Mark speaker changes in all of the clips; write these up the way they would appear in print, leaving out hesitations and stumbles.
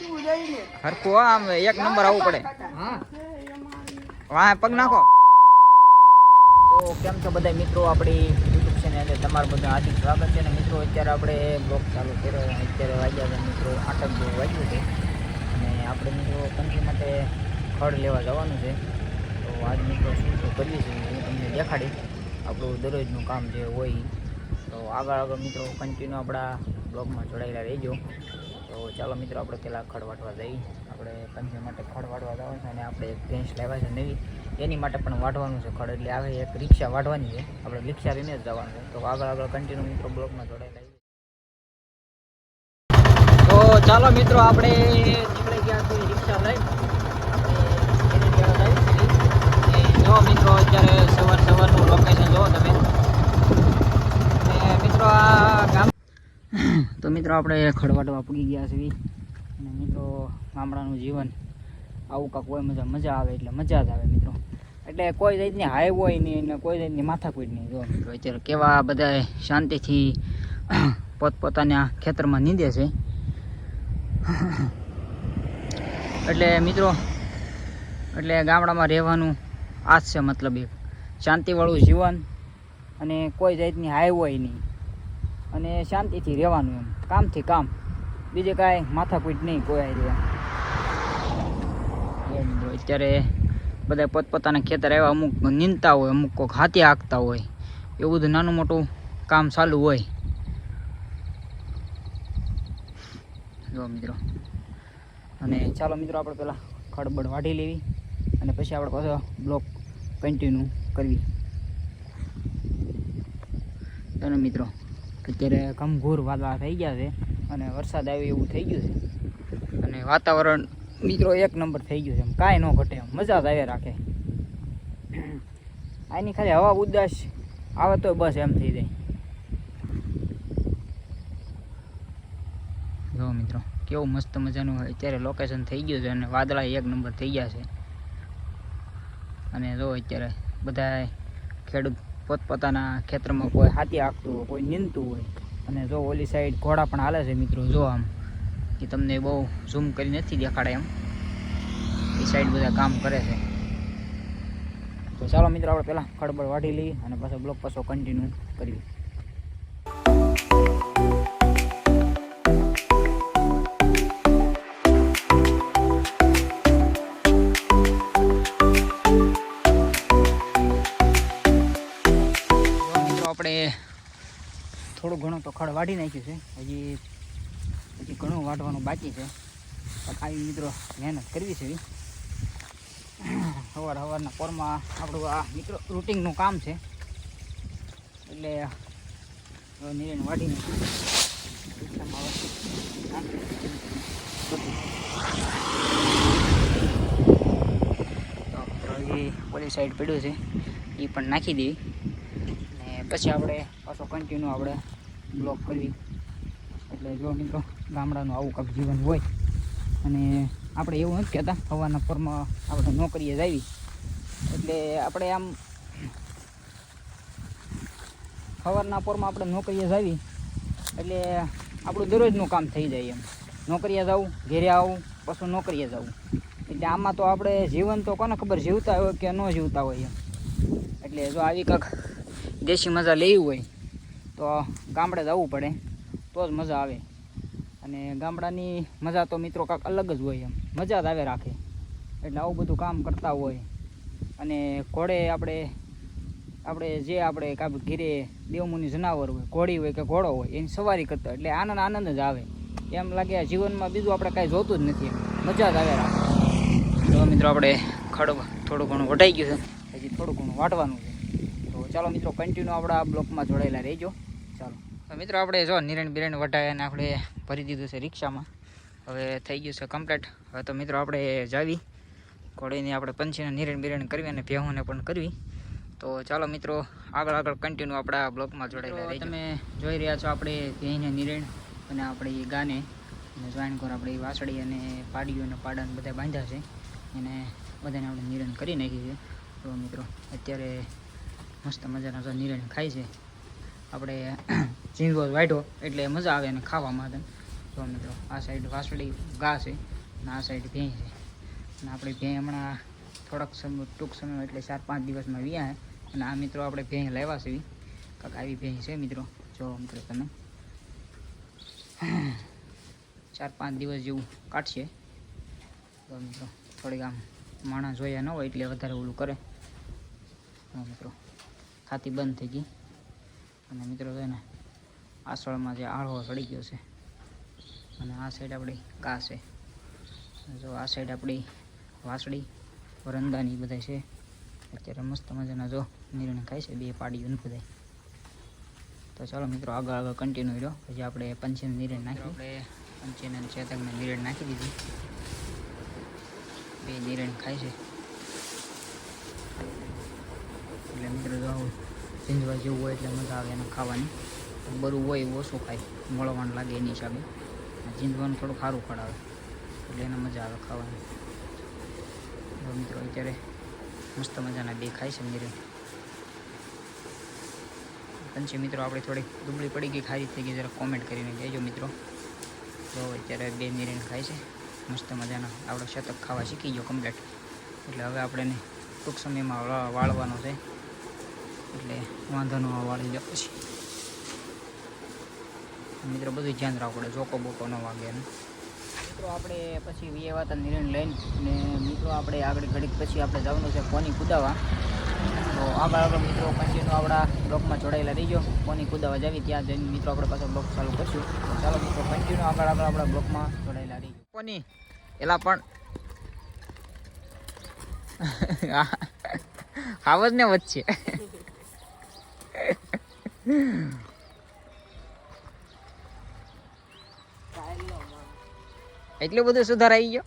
Speaker 1: હરખું આમ એક નંબર આવવું પડે. વાહ પગ નાખો. તો કેમ છો બધા મિત્રો, આપણી યુટ્યુબ ચેનલ તમારું બધું હાર્દિક સ્વાગત છે. ને મિત્રો અત્યારે આપણે બ્લોગ ચાલુ કર્યો. અત્યારે વાગ્યા છે મિત્રો 8 જેવું વાગ્યું છે. અને આપણે મિત્રો કંપની માટે ખડ લેવા જવાનું છે. તો આજ મિત્રો શું શું કરીએ છીએ હું તમને દેખાડી, આપણું દરરોજનું કામ જે હોય. તો આગળ મિત્રો કન્ટિન્યુ આપણા બ્લોગમાં જોડાયેલા રહેજો. તો ચાલો મિત્રો આપણે પહેલાં ખડ વાટવા જઈએ. આપણે કંપની માટે ખડ વાટવા જવાનું છે અને આપણે એક ભેંસ લેવા છે નવી, એની માટે પણ વાટવાનું છે ખડ. એટલે આવે એક રિક્ષા વાટવાની છે, આપણે રિક્ષા લઈને જ જવાનું છે. તો આગળ કન્ટિન્યુ મિત્રો બ્લોગમાં જોડાયેલા. તો ચાલો મિત્રો આપણે નીકળી ગયા છીએ રિક્ષા લઈ. જો મિત્રો અત્યારે સવારનું લોકેશન જુઓ તમે. અને મિત્રો આ ગામ તો મિત્રો આપણે ખડવાટવા પડી ગયા છીએ. અને મિત્રો ગામડાનું જીવન આવું કાંક હોય, મજા આવે એટલે મજા જ આવે મિત્રો. એટલે કોઈ જાતની હાઈ હોય નહીં ને કોઈ જાતની માથાકૂટ નહીં. જો મિત્રો અત્યારે કેવા બધા શાંતિથી પોતપોતાના ખેતરમાં નીંદે છે. એટલે મિત્રો એટલે ગામડામાં રહેવાનું આ જ છે મતલબ, એક શાંતિવાળું જીવન અને કોઈ જાતની હાઈ હોય નહીં અને શાંતિથી રહેવાનું, એમ કામથી કામ, બીજે કાંઈ માથાકૂટ નહીં કોઈ આવી. અત્યારે બધા પોતપોતાના ખેતર આવ્યા, અમુક નીંદતા હોય, અમુક કોઈક હાથી હાંકતા હોય, એવું બધું નાનું મોટું કામ ચાલુ હોય. જો મિત્રો અને ચાલો મિત્રો આપણે પહેલાં ખડબડ વાઢી લેવી અને પછી આપણે પાછો બ્લોગ કન્ટિન્યુ કરવી. અને મિત્રો અત્યારે ઘમઘોર વાદળા થઈ ગયા છે અને વરસાદ આવે એવું થઈ ગયું છે. અને વાતાવરણ મિત્રો એક નંબર થઈ ગયું છે, એમ કાંઈ ન ઘટે, એમ મજા જ આવે રાખે. આની ખાલી હવા ઉદાસ આવે તો બસ એમ થઈ જાય. જો મિત્રો કેવું મસ્ત મજાનું અત્યારે લોકેશન થઈ ગયું છે અને વાદળા એક નંબર થઈ ગયા છે. અને જો અત્યારે બધા ખેડૂત પોતપોતાના ખેતરમાં કોઈ હાથી હાંકતું હોય, કોઈ નીંદતું હોય. અને જો ઓલી સાઈડ ઘોડા પણ હાલે છે મિત્રો. જો આમ એ તમને બહુ ઝૂમ કરી નથી દેખાડે, એમ એ સાઈડ બધા કામ કરે છે. તો ચાલો મિત્રો આપણે પહેલાં ખડબડ વાઢી લઈએ અને પાછો બ્લોગ પાછો કન્ટિન્યુ કરીએ. આપણે થોડું ઘણું તો ખડ વાઢી નાખ્યું છે, હજી ઘણું વાઢવાનું બાકી છે. આવી મિત્રો મહેનત કરવી છે. સવારના પોરમાં આપણું આ મિત્રો રૂટિનનું કામ છે. એટલે નીરેને વાઢી નાખ્યું. ઓલી સાઈડ પડ્યું છે એ પણ નાખી દેવી. પછી આપણે પાછો કન્ટિન્યુ આપણે બ્લોગ કરવી. એટલે જો મિત્રો ગામડાનું આવું કાંઈક જીવન હોય. અને આપણે એવું નથી કહેતા સવારના પોરમાં આપણે નોકરીએ જાવી એટલે આપણે આમ સવારના પોરમાં આપણે નોકરીએ જાવી એટલે આપણું દરરોજનું કામ થઈ જાય. એમ નોકરીએ જવું, ઘેરે આવું, પાછું નોકરીએ જવું. એટલે આમાં તો આપણે જીવન તો કોને ખબર જીવતા હોય કે ન જીવતા હોય. એમ એટલે જો આવી કાંઈક દેશી મજા લેવી હોય તો ગામડે જવું પડે, તો જ મજા આવે. અને ગામડાની મજા તો મિત્રો કાંઈક અલગ જ હોય, એમ મજા જ આવે રાખે. એટલે આવું બધું કામ કરતા હોય. અને ઘોડે આપણે જે આપણે કાંઈ ઘીરે દેવમુની જનાવર હોય, ઘોડી હોય કે ઘોડો હોય, એની સવારી કરતા એટલે આનંદ જ આવે. એમ લાગે જીવનમાં બીજું આપણે કાંઈ જોતું જ નથી, મજા જ આવે રાખે. તો મિત્રો આપણે ખડ થોડું ઘણું વઢાઈ ગયું છે, હજી થોડું ઘણું વાટવાનું છે. તો ચાલો મિત્રો કન્ટિન્યુ આપણા બ્લોકમાં જોડાયેલા રહેજો. ચાલો તો મિત્રો આપણે જો નિરણ બિરણ વઢાય અને આપણે ભરી દીધું છે રિક્ષામાં. હવે થઈ ગયું છે કમ્પ્લીટ. હવે તો મિત્રો આપણે જાવી ઘોડીની આપણે પંછીને નિરણ બિરણ કરવી અને ભેહુંને પણ કરવી. તો ચાલો મિત્રો આગળ કન્ટિન્યુ આપણા બ્લોકમાં જોડાયેલા રહેજો. તમે જોઈ રહ્યા છો આપણે ભેંને નિરણ અને આપણી ગાને અને જોઈનકોર આપણી વાસળી અને પાડીઓ અને પાડાને બધા બાંધ્યા છે. એને બધાને આપણે નિરણ કરી નાખી છે. તો મિત્રો અત્યારે મસ્ત મજાના જો નિરણ ખાય છે. આપણે ઝીંગો વાઢ્યો એટલે મજા આવે અને ખાવામાં. તો મિત્રો આ સાઈડ વાસળી ઘા છે અને આ સાઈડ ભેં છે. અને આપણી ભેં હમણાં થોડાક ટૂંક સમયમાં એટલે 4-5 દિવસમાં વ્યા. અને આ મિત્રો આપણે ભેં લાવ્યા છે કાંક આવી ભેં છે મિત્રો. જો મિત્રો તમે 4-5 દિવસ જેવું કાઢશે. તો મિત્રો થોડીક આમ માણસ જોયા ન હોય એટલે વધારે ઓલું કરે. મિત્રો ખાતી બંધ થઈ ગઈ. અને મિત્રો છે ને આસળમાં જે આળો ચડી ગયો છે. અને આ સાઈડ આપણી ઘા છે. જો આ સાઈડ આપણી વાસળી વરંદાની બધા છે. અત્યારે મસ્ત મજાના જો નિર્ણય ખાય છે બે પાડીઓને બધા. તો ચાલો મિત્રો આગળ કન્ટિન્યુ રહ્યો. પછી આપણે પંચીને નિર્ણય નાખ્યું. આપણે પંચીને ચેતકને નિર્ણય નાખી દીધી. બે નિર્ણય ખાય છે. એટલે મિત્રો જો આવું ઝીંઝવા જેવું હોય એટલે મજા આવે એને ખાવાની. બરું હોય એવું ઓછું ખાય, મળવાનું લાગે એની હિસાબે. ઝીંઝવાનું થોડું સારું ખવડાવે એટલે એને મજા આવે ખાવાની. મિત્રો અત્યારે મસ્ત મજાના બે ખાય છે નિર્ણય. પંચી મિત્રો આપણે થોડી દુબળી પડી ગઈ, ખારી થઈ ગઈ, જરા કોમેન્ટ કરીને કહેજો મિત્રો. તો અત્યારે બે નિર્ણય ખાય છે મસ્ત મજાના. આપણો શતક ખાવા શીખી ગયો કમ્પ્લીટ. એટલે હવે આપણે ટૂંક સમયમાં વાળવાનો છે એટલે વાંધો ન વાળી લે. પછી મિત્રો બધું ધ્યાન રાખવું પડે, જોકો બોકો ન વાગે એને. મિત્રો આપણે પછી વિયેવાતા નિર્ણય લઈને ને મિત્રો આપણે આગળ ઘડીક પછી આપણે જવાનું છે પોની કુદાવા. તો આગળ મિત્રો કન્ટિન્યુ આપણા બ્લોકમાં જોડાયેલા રહીજો. પોની કુદાવા જાવી ત્યાં જઈને મિત્રો આપણે પાછો બ્લોક ચાલુ કરશું. તો ચાલો મિત્રો કન્ટિન્યુ આગળ આપણા બ્લોકમાં જોડાયેલા રહીજો. પોની એલા પણ આવાજ ને વચ્ચે એટલું બધું સુધાર આવી ગયો.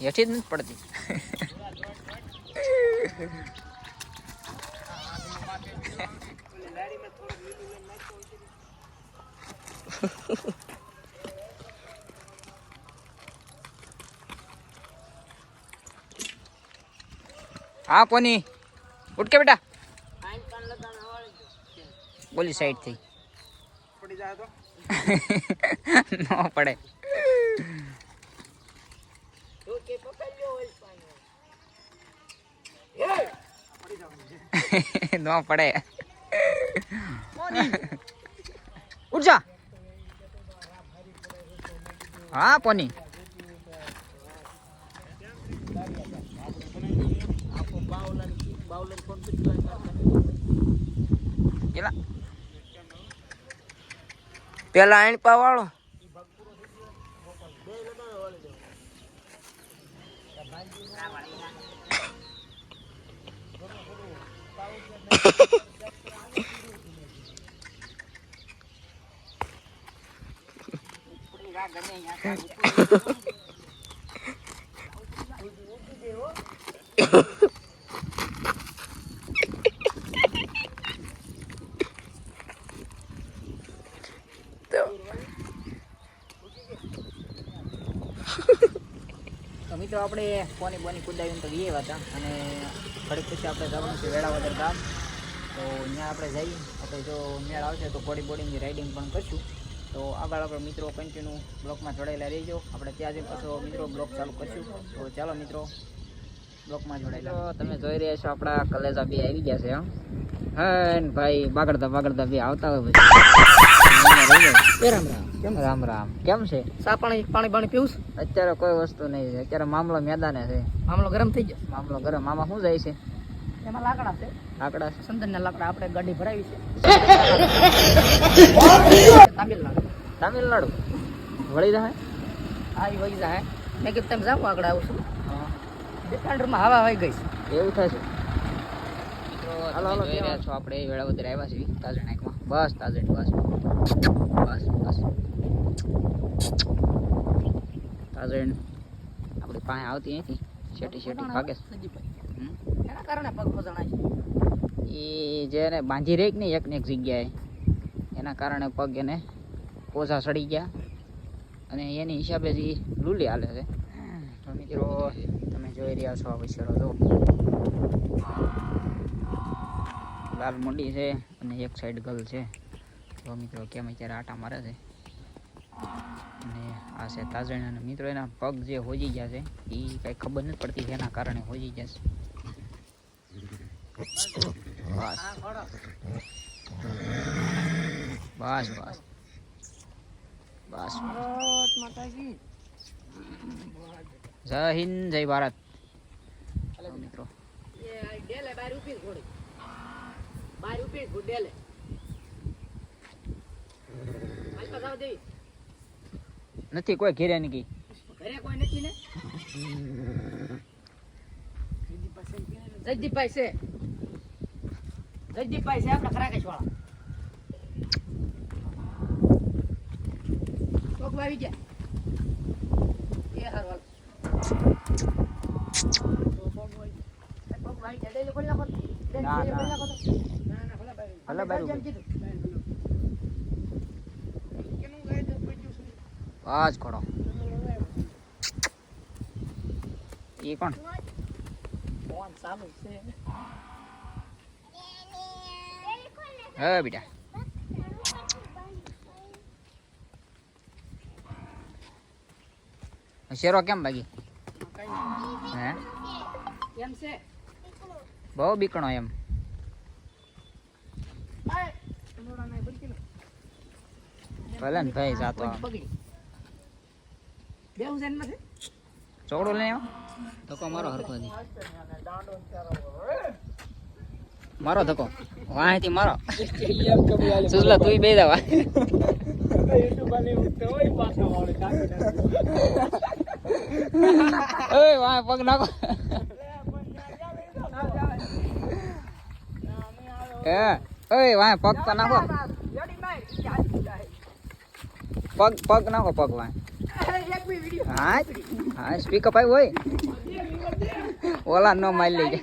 Speaker 1: હેઠી જ નથી પડતી. હા પોની ઉઠ કે બેટા. બોલી સાઈડ થઈ પડી જાય તો ન પડે. ન પડે. ઉઠ જા. હા પોની
Speaker 2: પેલા આણ પાવાળો
Speaker 1: તો મિત્રો આપણે પોની બોની કુદાવીને તો ગઈએ હતા. અને ઘડીક પછી આપણે જવાનું છે વેળાવદર ગામ. તો ત્યાં આપણે જઈએ. આપણે જો મેળ આવશે તો ઘોડી બોડીની રાઇડિંગ પણ કરશું. તો આગળ આપણે મિત્રો કન્ટિન્યુ બ્લોકમાં જોડાયેલા રહીજો. આપણે ત્યાં જઈને પાછો મિત્રો બ્લોક ચાલુ કરશું. તો ચાલો મિત્રો બ્લોકમાં જોડાયેલા. તમે જોઈ રહ્યા છો આપણા કલેજા બે આવી ગયા છે. હા ભાઈ બાગડતા બે આવતા હોય પછી. રામ રામ. કેમ રામ રામ કેમ છે?
Speaker 2: સા પાણી પીવું છે?
Speaker 1: અત્યારે કોઈ વસ્તુ નહીં છે. અત્યારે મામલો મેદાને છે.
Speaker 2: મામલો ગરમ થઈ ગયો.
Speaker 1: મામલો ગરમ. મામા શું જાય છે?
Speaker 2: એમાં લાકડા છે.
Speaker 1: લાકડા
Speaker 2: સંદનના લાકડા આપણે ગાડી ભરાવી છે.
Speaker 1: તામિલનાડુ વળી જાય.
Speaker 2: હા એ વળી જાય. મેં કીધું તમે જાઓ આગળ આવું છું. ડિફેન્ડરમાં હવા આવી ગઈ છે.
Speaker 1: એવું થાય છે. હાલો જોઈ રહ્યા છો આપણે વેળાવદર આવ્યા છીએ તાજણ નાકમાં. બસ તાજણ બસ તાજણ આપણી પાસે આવતી અહીંથી શેટી ભાગે
Speaker 2: એના કારણે પગ ફસાણા છે.
Speaker 1: એ જેને બાંધી રહી ને એક ને એક જગ્યાએ એના કારણે પગ એને પોઝા સડી ગયા. અને એની હિસાબે જ લૂલી હાલે છે. તો મિત્રો તમે જોઈ રહ્યા છો આ વિષયો તો લાલ મોડી છે અને એક સાઈડ ગલ છે. તો મિત્રો કેમ અત્યારે આટા મારે છે. અને આ છે તાજણ અને મિત્રો એના પગ જે હોજી ગયા છે એ કઈ ખબર નથી પડતી એના કારણે હોજી ગયા છે. બસ બસ બસ જય હિન્દ જય ભારત. મિત્રો નથી કોઈ ઘેરે ની ગઈ.
Speaker 2: ઘરે કોઈ નથી ને. જયદીપભાઈ છે આપણા ખરાકેશ વાળા. પગ આવી ગયા એ હારવાલ પગ વાઈ ગયા ડેલી બોલ નાખો.
Speaker 1: ના, ના.
Speaker 2: ના ભલા ભાઈ
Speaker 1: ભલા ભાઈ
Speaker 2: જેમ કીધું
Speaker 1: બસ ખોડો. એ કોણ?
Speaker 2: ફોન ચાલુ છે.
Speaker 1: હા બેટા શેરો કેમ ભાગી? હે
Speaker 2: કેમ છે?
Speaker 1: બહુ બીકણો એમ. ભલે ને ભાઈ જાતો
Speaker 2: બગડી બેહું છે ને નથી.
Speaker 1: ચોકડો લઈને આવો. ધક્કો મારો હરખો દી. મારો ધક્કો વાંહેથી મારો. સુજલા તું બે દવા. ઓય વાંહે પગ નાખો. એ ઓય વાંહે પગ તો નાખો. પગ નાખો પગ વાંહે. હા હા સ્પીકઅપ આવ્યું હોય ઓલા નો મારી લઈ જાય.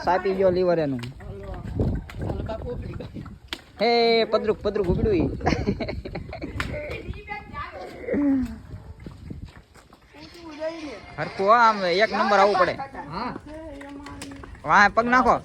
Speaker 1: સાપી ગયો લીવર એનું. હે પદરુક ઉગડ્યું. હરખું આમ એક નંબર આવવું પડે. વાહ પગ નાખો.